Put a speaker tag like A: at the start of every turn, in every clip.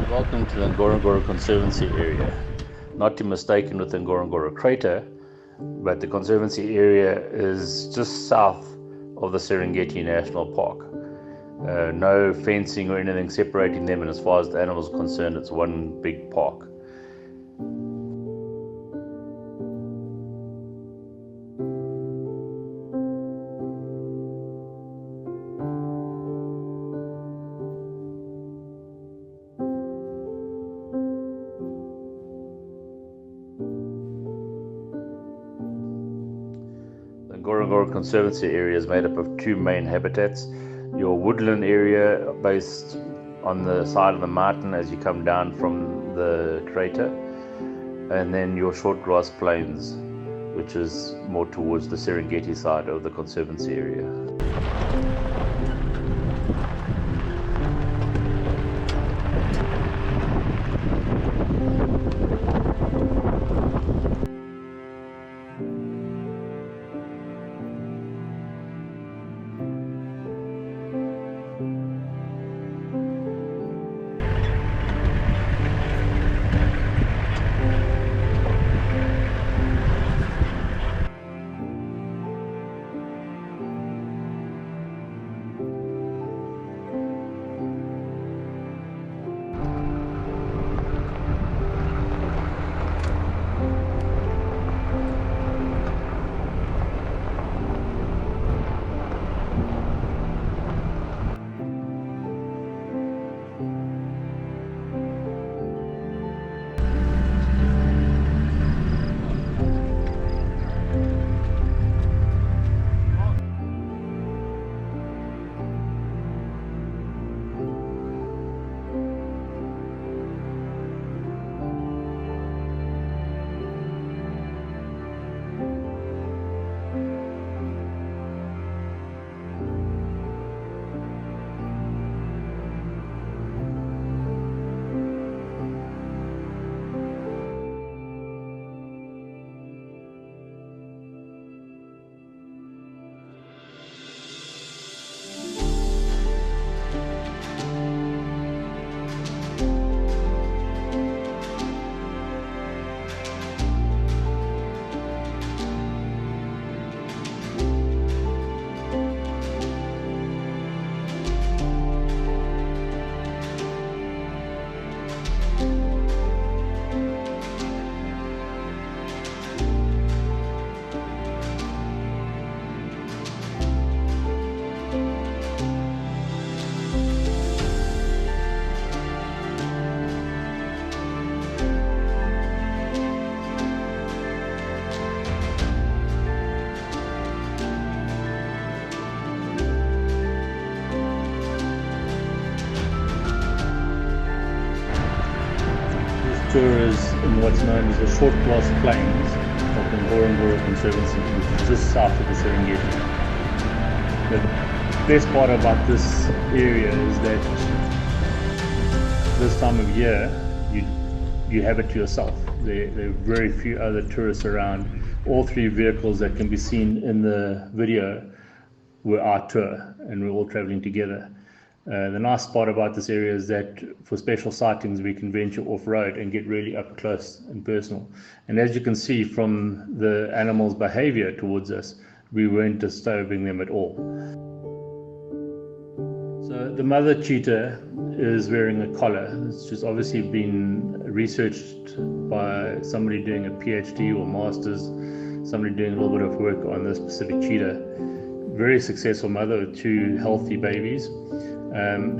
A: Welcome to the Ngorongoro Conservation Area. Not to be mistaken with the Ngorongoro crater, but the conservancy area is just south of the Serengeti National Park. No fencing or anything separating them, and as far as the animals are concerned, it's one big park. The Ngorongoro Conservation Area is made up of two main habitats. Your woodland area based on the side of the mountain as you come down from the crater, and then your short grass plains, which is more towards the Serengeti side of the conservancy area. Tour is in what's known as the short grass plains of the Ngorongoro Conservation, which is just south of the Serengeti. The best part about this area is that this time of year you have it to yourself. There are very few other tourists around. All three vehicles that can be seen in the video were our tour, and we're all traveling together. The nice part about this area is that for special sightings we can venture off-road and get really up close and personal. And as you can see from the animals' behavior towards us, we weren't disturbing them at all. So the mother cheetah is wearing a collar. It's just obviously been researched by somebody doing a PhD or master's, somebody doing a little bit of work on this specific cheetah. Very successful mother with two healthy babies.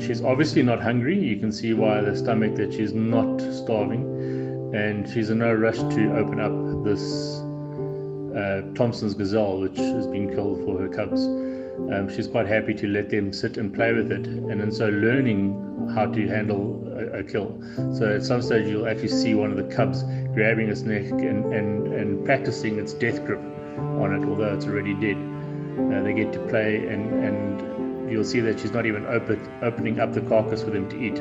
A: She's obviously not hungry. You can see by the stomach that she's not starving, and she's in no rush to open up this Thompson's gazelle, which has been killed for her cubs. She's quite happy to let them sit and play with it, and in so learning how to handle a kill. So at some stage you'll actually see one of the cubs grabbing its neck and practicing its death grip on it, although it's already dead. They get to play, and you'll see that she's not even opening up the carcass for them to eat.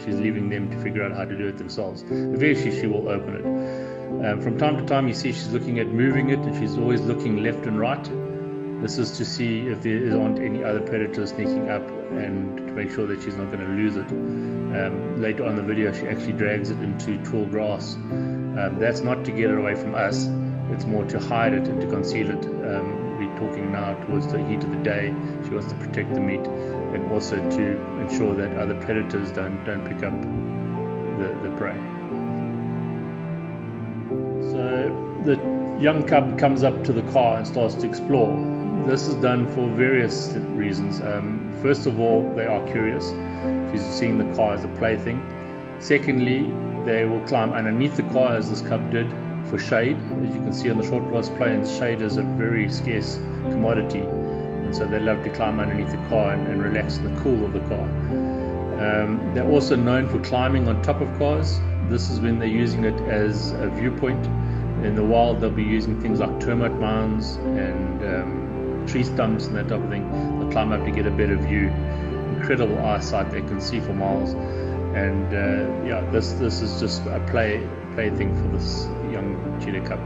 A: She's leaving them to figure out how to do it themselves. Eventually she will open it. From time to time you see she's looking at moving it, and she's always looking left and right. This is to see if there aren't any other predators sneaking up, and to make sure that she's not going to lose it. Later on in the video, she actually drags it into tall grass. That's not to get it away from us, it's more to hide it and to conceal it. We're talking now towards the heat of the day. She wants to protect the meat and also to ensure that other predators don't pick up the prey. So the young cub comes up to the car and starts to explore. This is done for various reasons. First of all, they are curious. She's seeing the car as a plaything. Secondly, they will climb underneath the car, as this cub did, for shade. As you can see on the short grass plains, shade is a very scarce commodity, and so they love to climb underneath the car and relax in the cool of the car. They're also known for climbing on top of cars. This is when they're using it as a viewpoint. In the wild, they'll be using things like termite mounds and tree stumps and that type of thing. They'll climb up to get a better view. Incredible eyesight, they can see for miles. And yeah, this is just a plaything for this young cheetah cub.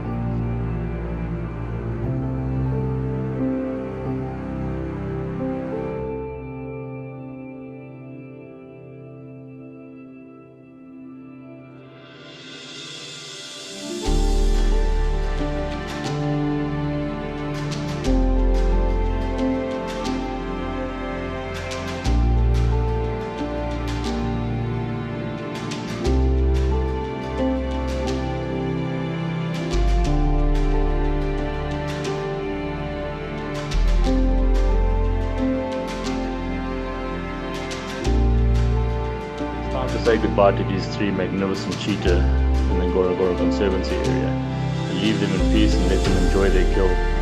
A: To say goodbye to these three magnificent cheetah in the Ngorongoro Conservation Area and leave them in peace and let them enjoy their kill.